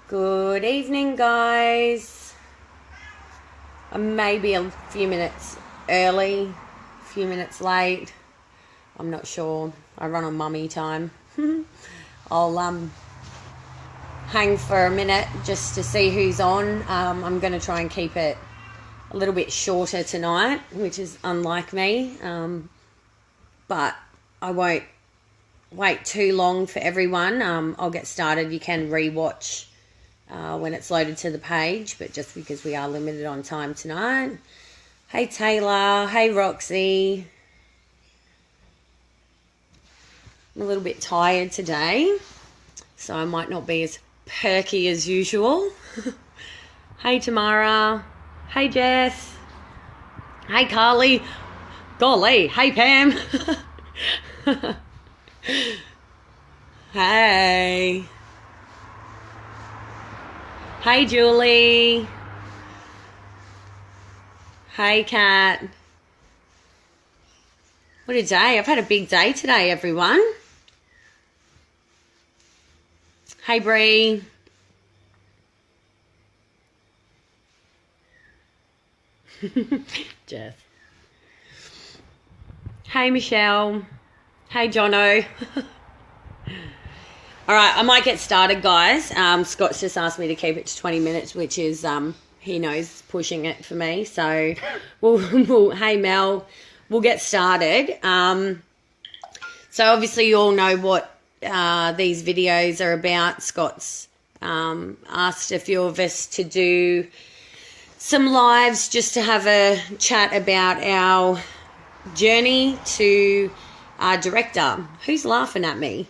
Good evening, guys. I may be a few minutes early, a few minutes late. I'm not sure. I run on mummy time. I'll hang for a minute just to see who's on. I'm going to try and keep it a little bit shorter tonight, which is unlike me. But I won't wait too long for everyone. I'll get started. You can rewatch when it's loaded to the page, but just because we are limited on time tonight. Hey Taylor, hey Roxy. I'm a little bit tired today, so I might not be as perky as usual. Hey Tamara, hey Jess, hey Carly, golly, hey Pam. Hey. Hey, Julie. Hey, Kat. What a day. I've had a big day today, everyone. Hey, Bree. Jess. Hey, Michelle. Hey, Jono. All right, I might get started, guys. Scott's just asked me to keep it to 20 minutes, which is, he knows, pushing it for me. So, hey, Mel, we'll get started. So, obviously, you all know what these videos are about. Scott's asked a few of us to do some lives just to have a chat about our journey to our director. Who's laughing at me?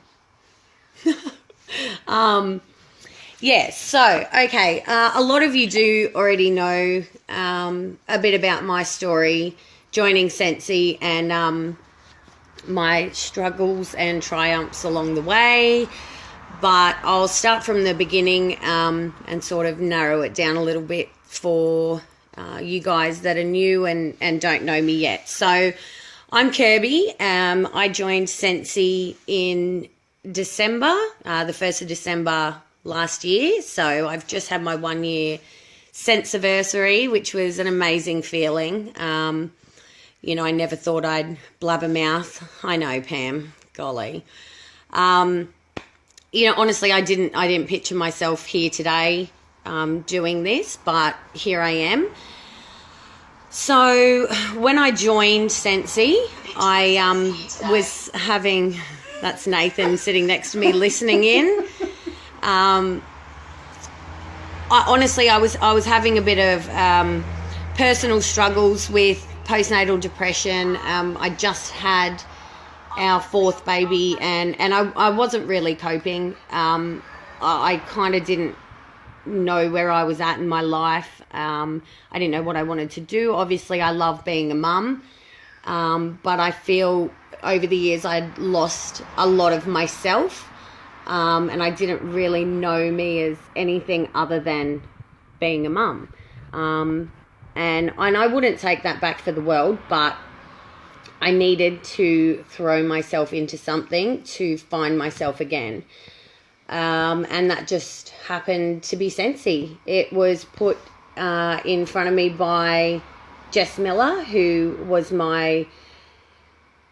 Okay. A lot of you do already know a bit about my story, joining Scentsy, and my struggles and triumphs along the way. But I'll start from the beginning and sort of narrow it down a little bit for you guys that are new and don't know me yet. So I'm Kirby. I joined Scentsy in December, the 1st of December last year. So I've just had my 1 year Scentssiversary, which was an amazing feeling. I never thought I'd blabber mouth. I know, Pam. Golly. Honestly, I didn't picture myself here today doing this, but here I am. So when I joined Scentsy, I was having... That's Nathan sitting next to me listening in. I was having a bit of personal struggles with postnatal depression. I just had our 4th baby, and I wasn't really coping. I kind of didn't know where I was at in my life. I didn't know what I wanted to do. Obviously, I love being a mum, but I feel over the years I'd lost a lot of myself, and I didn't really know me as anything other than being a mum. And I wouldn't take that back for the world, but I needed to throw myself into something to find myself again. And that just happened to be Scentsy. It was put in front of me by Jess Miller, who was my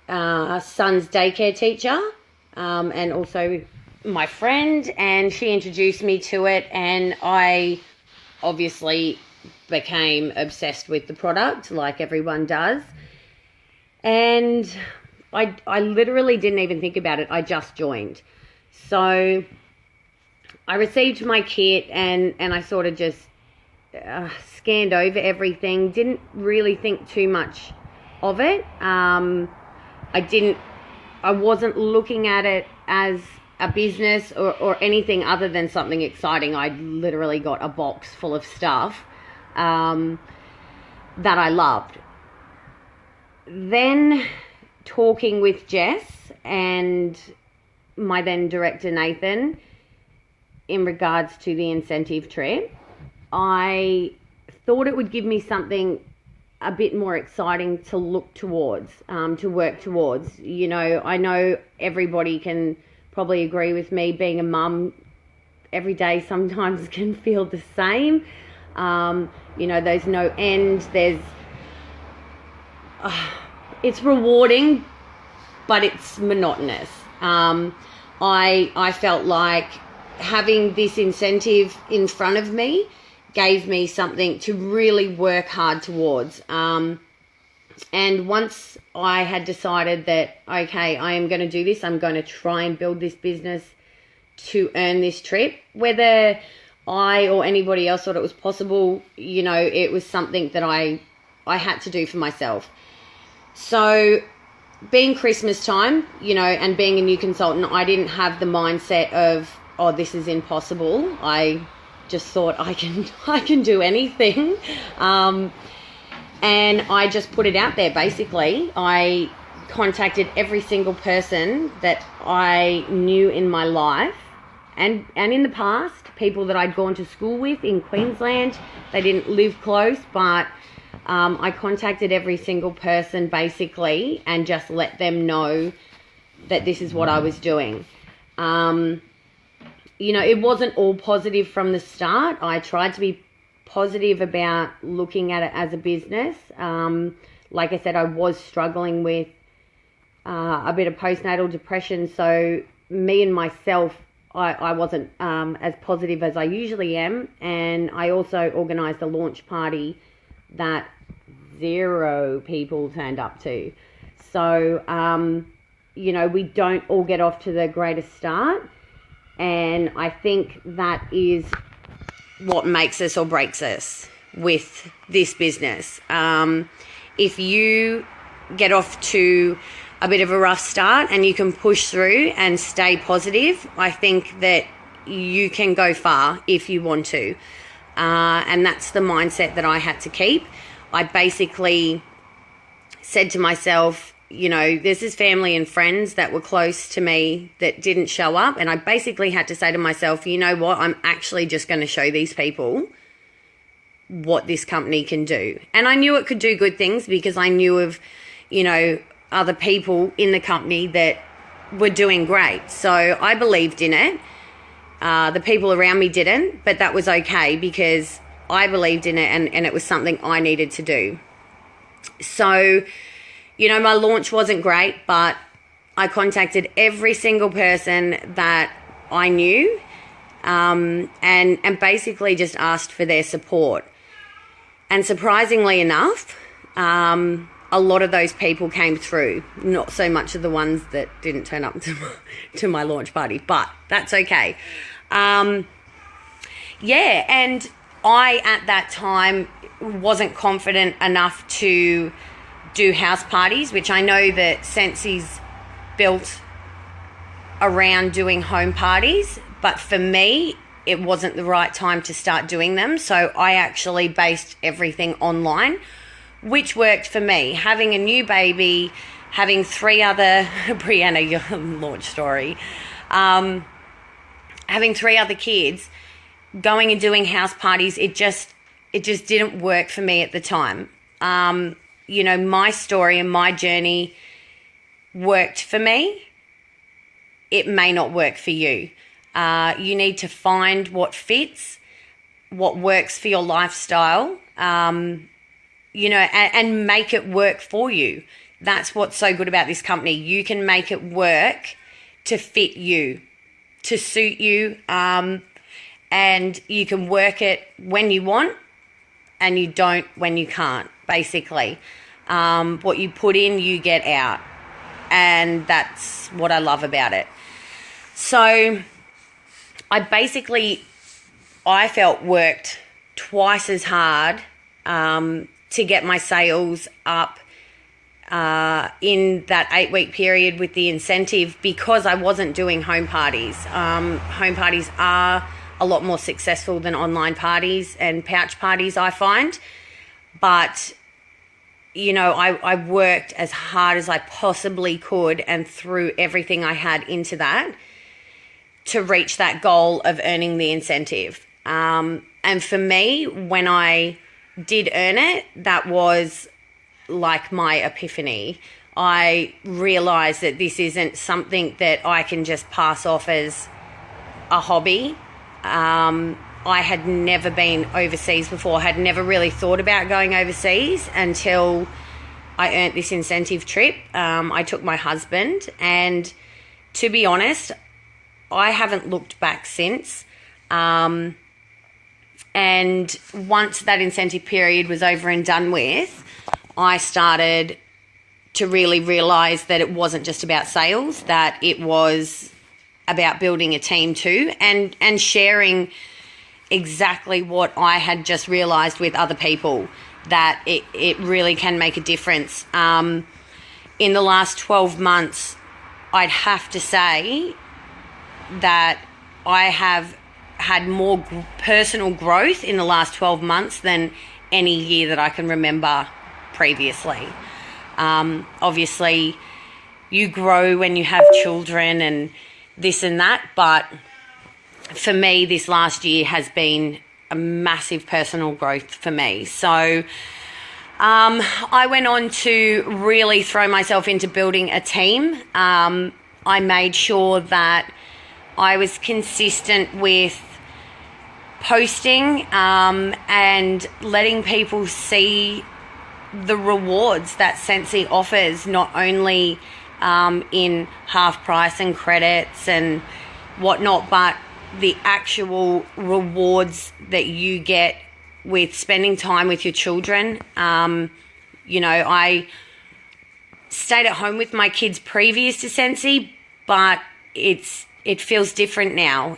son's daycare teacher, and also my friend, and she introduced me to it, and I obviously became obsessed with the product like everyone does. And I literally didn't even think about it. I just joined. So I received my kit, and I sort of just scanned over everything, didn't really think too much of it. I wasn't looking at it as a business or anything other than something exciting. I literally got a box full of stuff that I loved. Then talking with Jess and my then director Nathan in regards to the incentive trip, I thought it would give me something a bit more exciting to look towards, to work towards. I know everybody can probably agree with me, being a mum, every day sometimes can feel the same. There's no end. It's rewarding, but it's monotonous. I felt like having this incentive in front of me gave me something to really work hard towards. And once I had decided that, okay, I am going to do this, I'm going to try and build this business to earn this trip, whether I or anybody else thought it was possible, it was something that I had to do for myself. So being Christmas time, and being a new consultant, I didn't have the mindset of, oh, this is impossible. I just thought I can do anything. And I just put it out there, basically. I contacted every single person that I knew in my life and in the past, people that I'd gone to school with in Queensland. They didn't live close, but I contacted every single person, basically, and just let them know that this is what I was doing. It wasn't all positive from the start. I tried to be positive about looking at it as a business. Like I said, I was struggling with a bit of postnatal depression, so me and myself, I wasn't as positive as I usually am. And I also organised a launch party that 0 people turned up to. So, we don't all get off to the greatest start. And I think that is what makes us or breaks us with this business. If you get off to a bit of a rough start and you can push through and stay positive, I think that you can go far if you want to. And that's the mindset that I had to keep. I basically said to myself, this is family and friends that were close to me that didn't show up. And I basically had to say to myself, you know what, I'm actually just going to show these people what this company can do. And I knew it could do good things because I knew of, other people in the company that were doing great. So I believed in it. The people around me didn't, but that was okay because I believed in it and it was something I needed to do. So, my launch wasn't great, but I contacted every single person that I knew and basically just asked for their support. And surprisingly enough, a lot of those people came through, not so much of the ones that didn't turn up to my launch party, but that's okay. And I, at that time, wasn't confident enough to do house parties, which I know that Scentsy's built around doing home parties, but for me, it wasn't the right time to start doing them. So I actually based everything online, which worked for me. Having a new baby, having 3 other, Brianna, your launch story, having 3 other kids, going and doing house parties, it just didn't work for me at the time. My story and my journey worked for me. It may not work for you. You need to find what fits, what works for your lifestyle, and make it work for you. That's what's so good about this company. You can make it work to fit you, to suit you, and you can work it when you want and you don't when you can't, basically. What you put in, you get out. And that's what I love about it. So I felt worked twice as hard to get my sales up in that 8-week period with the incentive because I wasn't doing home parties. Home parties are a lot more successful than online parties and pouch parties, I find. But, I worked as hard as I possibly could and threw everything I had into that to reach that goal of earning the incentive. And for me, when I did earn it, that was like my epiphany. I realised that this isn't something that I can just pass off as a hobby. I had never been overseas before, had never really thought about going overseas until I earned this incentive trip. I took my husband, and to be honest, I haven't looked back since. And once that incentive period was over and done with, I started to really realise that it wasn't just about sales, that it was about building a team too, and sharing exactly what I had just realised with other people, that it really can make a difference. In the last 12 months, I'd have to say that I have had more personal growth in the last 12 months than any year that I can remember previously. Obviously, you grow when you have children and this and that, but for me, this last year has been a massive personal growth for me. So I went on to really throw myself into building a team. I made sure that I was consistent with posting and letting people see the rewards that Scentsy offers, not only in half price and credits and whatnot, but the actual rewards that you get with spending time with your children. I stayed at home with my kids previous to Scentsy, but it feels different now.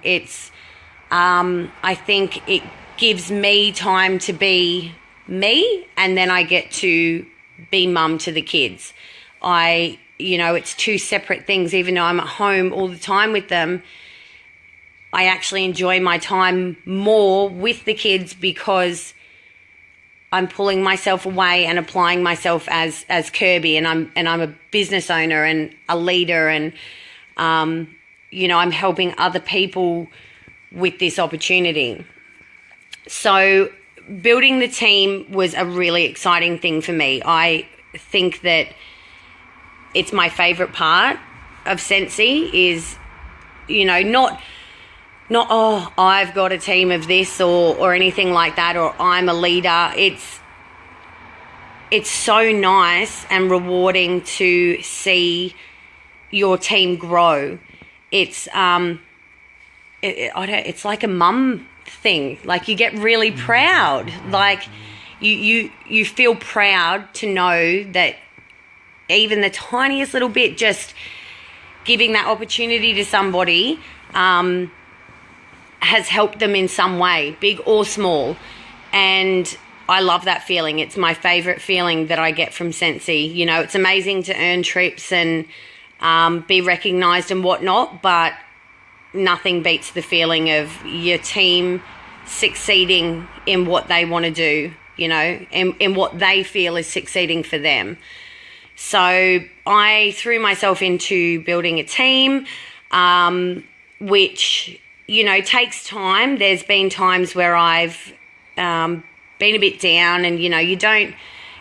I think it gives me time to be me, and then I get to be mum to the kids. It's two separate things. Even though I'm at home all the time with them, I actually enjoy my time more with the kids because I'm pulling myself away and applying myself as Kirby, and I'm a business owner and a leader, and I'm helping other people with this opportunity. So building the team was a really exciting thing for me. I think that it's my favorite part of Scentsy is, not I've got a team of this or anything like that, or I'm a leader. It's so nice and rewarding to see your team grow. It's it's like a mum thing. Like, you get really proud. Like, you feel proud to know that even the tiniest little bit, just giving that opportunity to somebody has helped them in some way, big or small. And I love that feeling. It's my favourite feeling that I get from Scentsy. It's amazing to earn trips and be recognised and whatnot, but nothing beats the feeling of your team succeeding in what they want to do, in what they feel is succeeding for them. So I threw myself into building a team, which, takes time. There's been times where I've been a bit down, and, you don't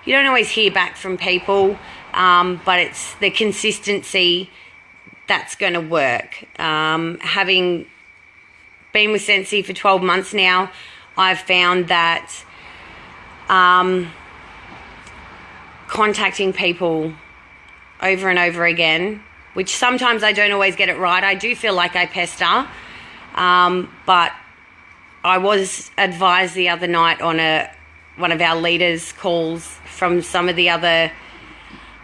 always hear back from people, but it's the consistency that's going to work. Having been with Scentsy for 12 months now, I've found that contacting people over and over again, which sometimes I don't always get it right. I do feel like I pester, but I was advised the other night on one of our leaders' calls from some of the other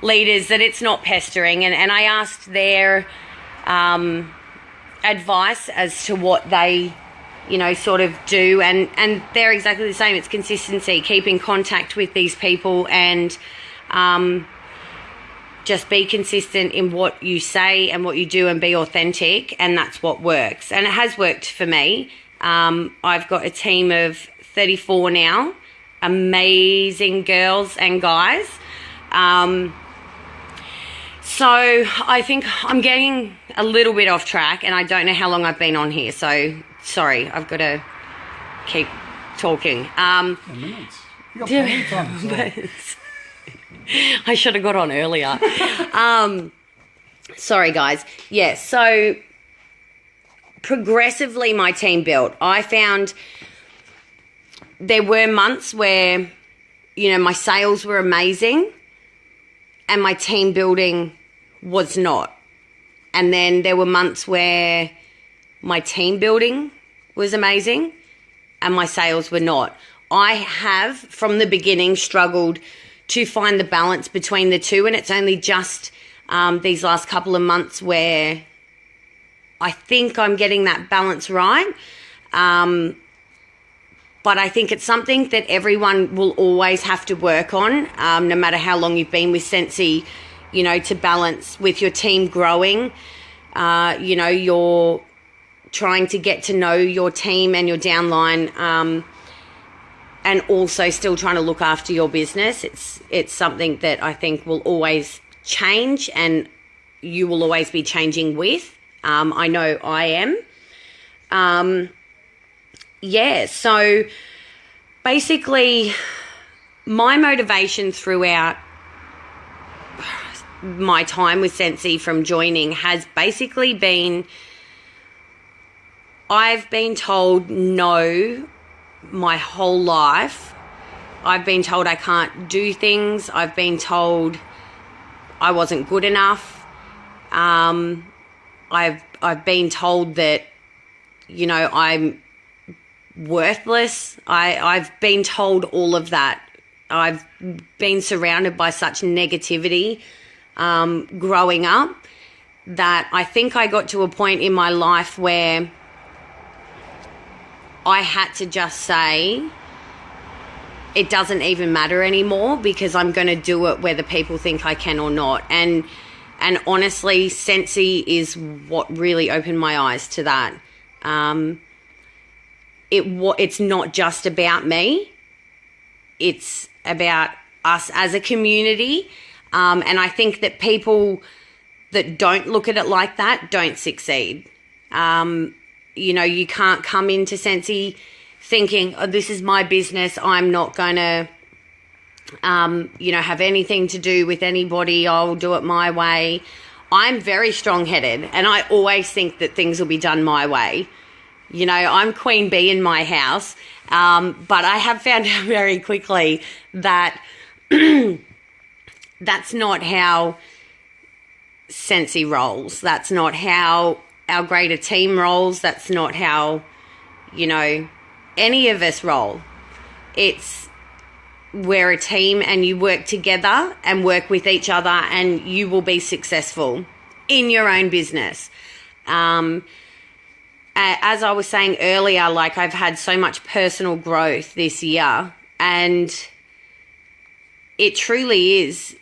leaders that it's not pestering, and I asked their advice as to what they sort of do, and they're exactly the same. It's consistency, keep in contact with these people, and just be consistent in what you say and what you do, and be authentic, and that's what works. And it has worked for me. I've got a team of 34 now, amazing girls and guys. So I think I'm getting a little bit off track, and I don't know how long I've been on here, so sorry, I've got to keep talking. 10 minutes. You got plenty of time. I should have got on earlier. Sorry, guys. Yeah, so progressively my team built. I found there were months where, you know, my sales were amazing and my team building was not. And then there were months where my team building was amazing and my sales were not. I have, from the beginning, struggled to find the balance between the two, and it's only just these last couple of months where I think I'm getting that balance right. But I think it's something that everyone will always have to work on, no matter how long you've been with Scentsy, you know, to balance with your team growing. You know, you're trying to get to know your team and your downline, and also still trying to look after your business. It's something that I think will always change, and you will always be changing with. I know I am. Yeah, so basically my motivation throughout my time with Scentsy from joining has basically been, I've been told no my whole life. I've been told I can't do things. I've been told I wasn't good enough. I've been told that, you know, I'm worthless. I've been told all of that. I've been surrounded by such negativity growing up that I think I got to a point in my life where I had to just say it doesn't even matter anymore, because I'm going to do it whether people think I can or not. And honestly, Scentsy is what really opened my eyes to that. It's not just about me. It's about us as a community. And I think that people that don't look at it like that don't succeed. You know, you can't come into Scentsy thinking, oh, this is my business, I'm not going to, you know, have anything to do with anybody, I'll do it my way. I'm very strong-headed, and I always think that things will be done my way. You know, I'm queen bee in my house, but I have found out very quickly that that's not how Scentsy rolls. That's not how our greater team rolls. That's not how, you know, any of us roll. We're a team, and you work together and work with each other, and you will be successful in your own business. As I was saying earlier, like, I've had so much personal growth this year, and it truly is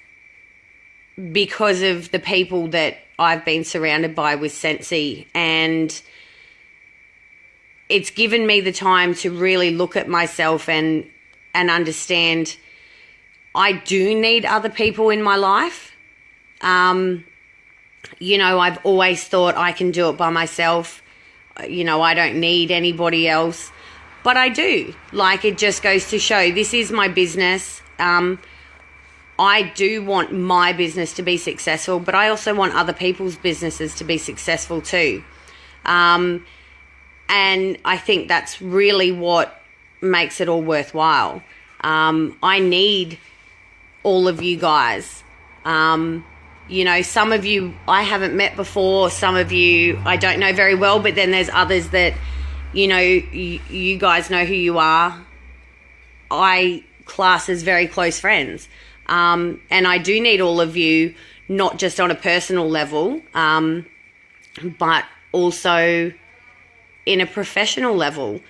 because of the people that I've been surrounded by with Scentsy, and it's given me the time to really look at myself and understand I do need other people in my life. You know, I've always thought I can do it by myself. You know, I don't need anybody else, but I do. Like, it just goes to show this is my business. I do want my business to be successful, but I also want other people's businesses to be successful too. And I think that's really what makes it all worthwhile. I need all of you guys. You know, some of you I haven't met before, some of you I don't know very well, but then there's others that, you know, you guys know who you are. I class as very close friends. And I do need all of you, not just on a personal level, but also in a professional level.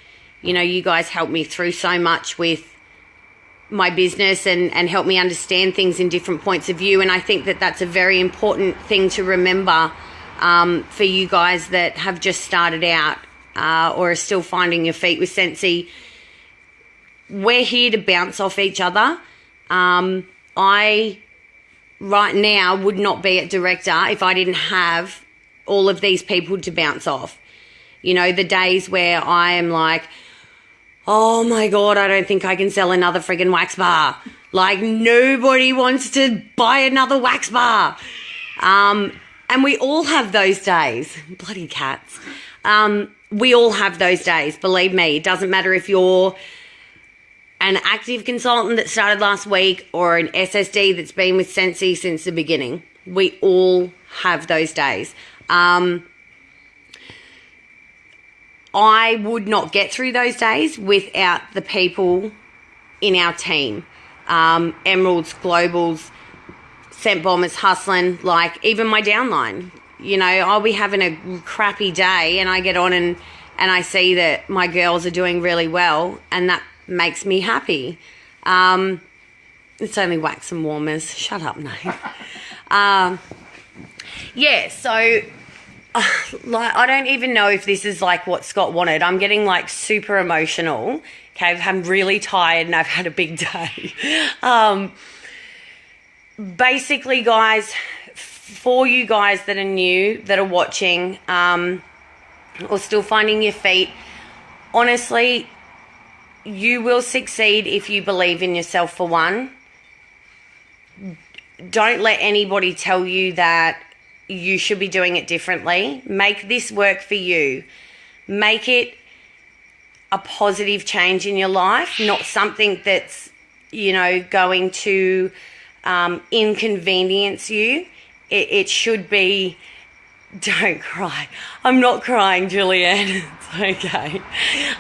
You know, you guys help me through so much with my business and help me understand things in different points of view. And I think that that's a very important thing to remember for you guys that have just started out or are still finding your feet with Scentsy. We're here to bounce off each other. I, right now, would not be at Director if I didn't have all of these people to bounce off. You know, the days where I am like, oh my God, I don't think I can sell another friggin' wax bar. Like, nobody wants to buy another wax bar. And we all have those days. Bloody cats. We all have those days, believe me. It doesn't matter if you're an active consultant that started last week or an SSD that's been with Scentsy since the beginning. We all have those days. I would not get through those days without the people in our team. Emeralds, Globals, Scent Bombers, hustling, like even my downline. You know, I'll be having a crappy day and I get on and I see that my girls are doing really well and that makes me happy. It's only wax and warmers. Shut up, Nate. Yeah, so like I don't even know if this is like what Scott wanted. I'm getting like super emotional. Okay, I'm really tired and I've had a big day. Basically, guys, for you guys that are new, that are watching, or still finding your feet, honestly, you will succeed if you believe in yourself, for one. Don't let anybody tell you that you should be doing it differently. Make this work for you. Make it a positive change in your life, not something that's, you know, going to inconvenience you. It should be, don't cry. I'm not crying, Julianne. It's okay.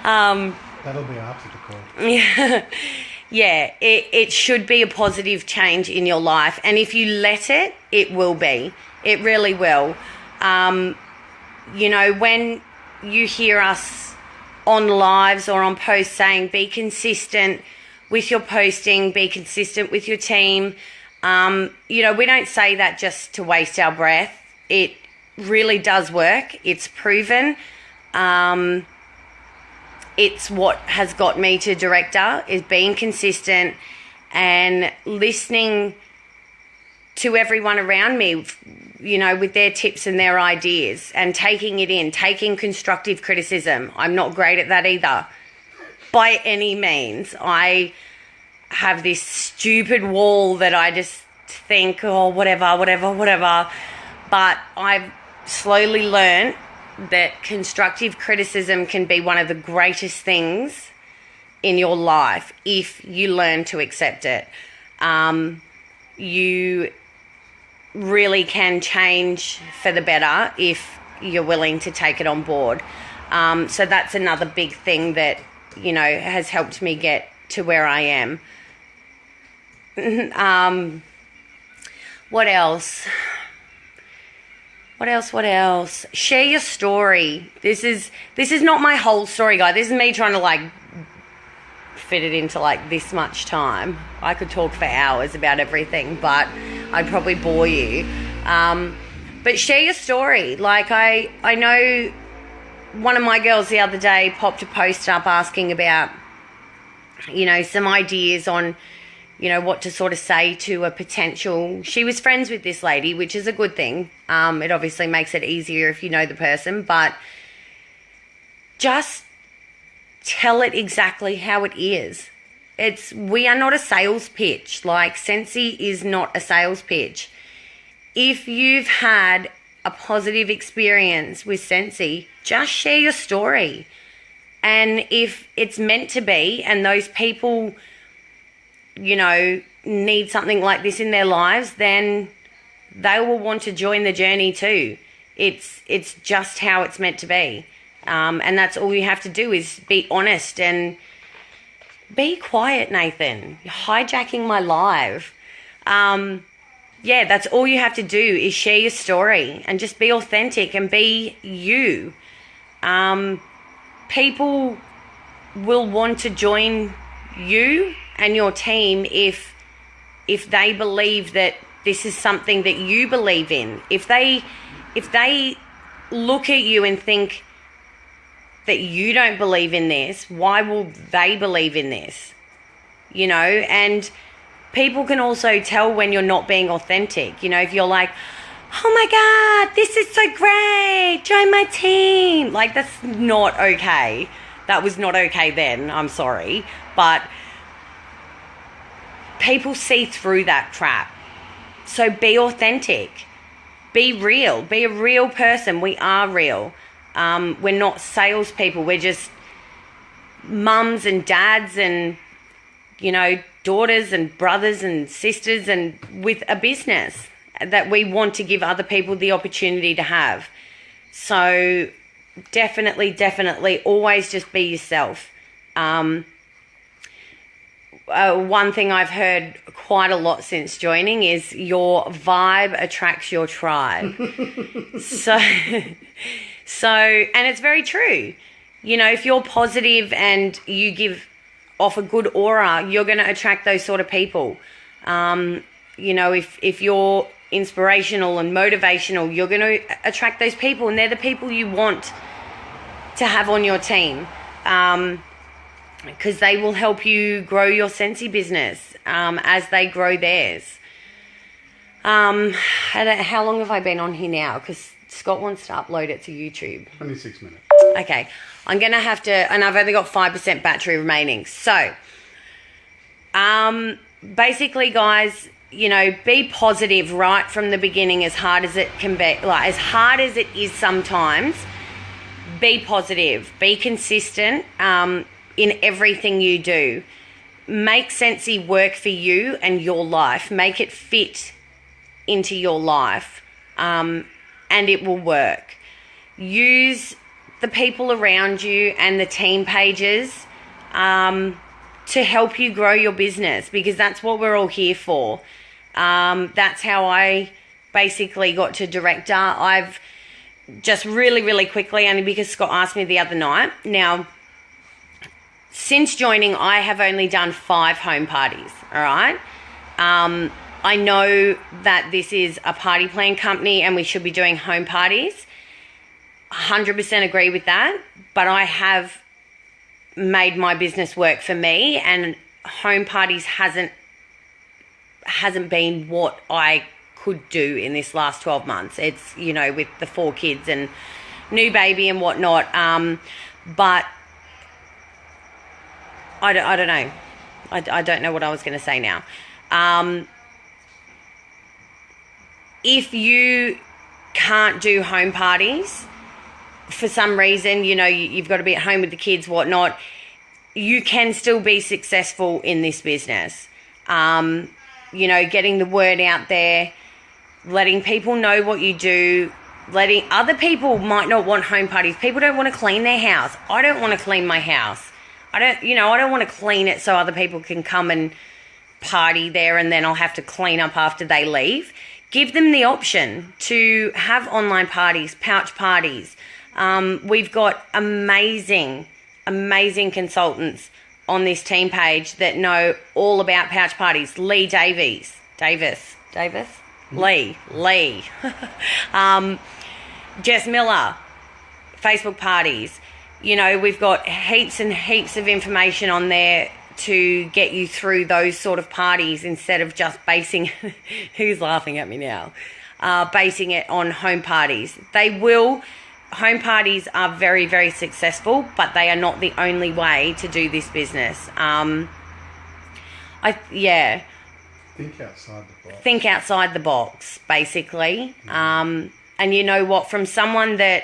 That'll be after the call. Yeah. Yeah, it should be a positive change in your life. And if you let it, it will be. It really will. You know, when you hear us on lives or on posts saying be consistent with your posting, be consistent with your team, you know, we don't say that just to waste our breath. It really does work. It's proven. It's what has got me to director, is being consistent and listening to everyone around me, you know, with their tips and their ideas and taking it in, taking constructive criticism. I'm not great at that either, by any means. I have this stupid wall that I just think, oh, whatever. But I've slowly learned that constructive criticism can be one of the greatest things in your life if you learn to accept it. You really can change for the better if you're willing to take it on board. So that's another big thing that, you know, has helped me get to where I am. What else? Share your story. This is not my whole story, guys. This is me trying to like fit it into like this much time. I could talk for hours about everything, but I'd probably bore you. But share your story. Like I know one of my girls the other day popped a post up asking about, you know, some ideas on, you know, what to sort of say to a potential. She was friends with this lady, which is a good thing. It obviously makes it easier if you know the person, but just tell it exactly how it is. We are not a sales pitch. Like, Scentsy is not a sales pitch. If you've had a positive experience with Scentsy, just share your story. And if it's meant to be and those people, you know, need something like this in their lives, then they will want to join the journey too. It's just how it's meant to be. And that's all you have to do is be honest and be quiet, Nathan. You're hijacking my live. Yeah, that's all you have to do is share your story and just be authentic and be you. People will want to join you and your team if they believe that this is something that you believe in. If they look at you and think that you don't believe in this, why will they believe in this? You know, and people can also tell when you're not being authentic. You know, if you're like, oh my God, this is so great, join my team. Like, that's not okay. That was not okay then, I'm sorry. But people see through that crap. So be authentic. Be real. Be a real person. We are real. We're not salespeople. We're just mums and dads and, you know, daughters and brothers and sisters, and with a business that we want to give other people the opportunity to have. So definitely always just be yourself. One thing I've heard quite a lot since joining is your vibe attracts your tribe. so, and it's very true. You know, if you're positive and you give off a good aura, you're going to attract those sort of people. You know, if you're inspirational and motivational, you're going to attract those people, and they're the people you want to have on your team. Because they will help you grow your Scentsy business as they grow theirs. How long have I been on here now? Because Scott wants to upload it to YouTube. 26 minutes. Okay. I'm going to have to... And I've only got 5% battery remaining. So, basically, guys, you know, be positive right from the beginning, as hard as it can be. Like, as hard as it is sometimes, be positive. Be consistent. In everything you do. Make Scentsy work for you and your life. Make it fit into your life, and it will work. Use the people around you and the team pages to help you grow your business, because that's what we're all here for. That's how I basically got to director. I've just really quickly, only because Scott asked me the other night. Now, since joining, I have only done 5 home parties, all right? I know that this is a party plan company and we should be doing home parties. 100% agree with that, but I have made my business work for me, and home parties hasn't been what I could do in this last 12 months. It's, you know, with the 4 kids and new baby and whatnot, but I don't know. I don't know what I was going to say now. If you can't do home parties for some reason, you know, you've got to be at home with the kids, whatnot, you can still be successful in this business. You know, getting the word out there, letting people know what you do, letting other people might not want home parties. People don't want to clean their house. I don't want to clean my house. I don't want to clean it so other people can come and party there and then I'll have to clean up after they leave. Give them the option to have online parties, pouch parties. We've got amazing consultants on this team page that know all about pouch parties. Lee Davis. Mm-hmm. Lee. Jess Miller, Facebook parties. You know, we've got heaps and heaps of information on there to get you through those sort of parties, instead of just basing, who's laughing at me now, basing it on home parties. Home parties are very, very successful, but they are not the only way to do this business. Think outside the box. Think outside the box, basically. And you know what, from someone that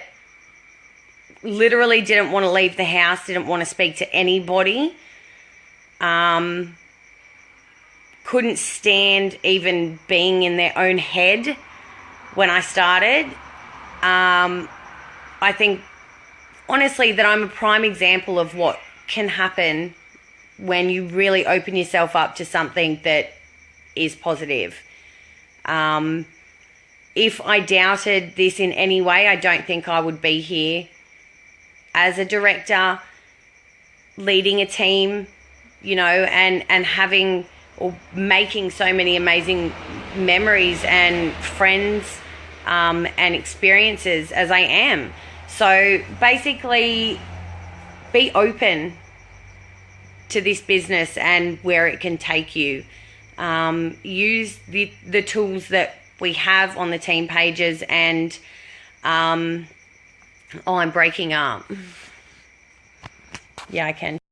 literally didn't want to leave the house, didn't want to speak to anybody, couldn't stand even being in their own head when I started. I think, honestly, that I'm a prime example of what can happen when you really open yourself up to something that is positive. If I doubted this in any way, I don't think I would be here as a director, leading a team, you know, and having or making so many amazing memories and friends and experiences as I am. So basically, be open to this business and where it can take you. Use the tools that we have on the team pages, and I'm breaking up. Yeah, I can.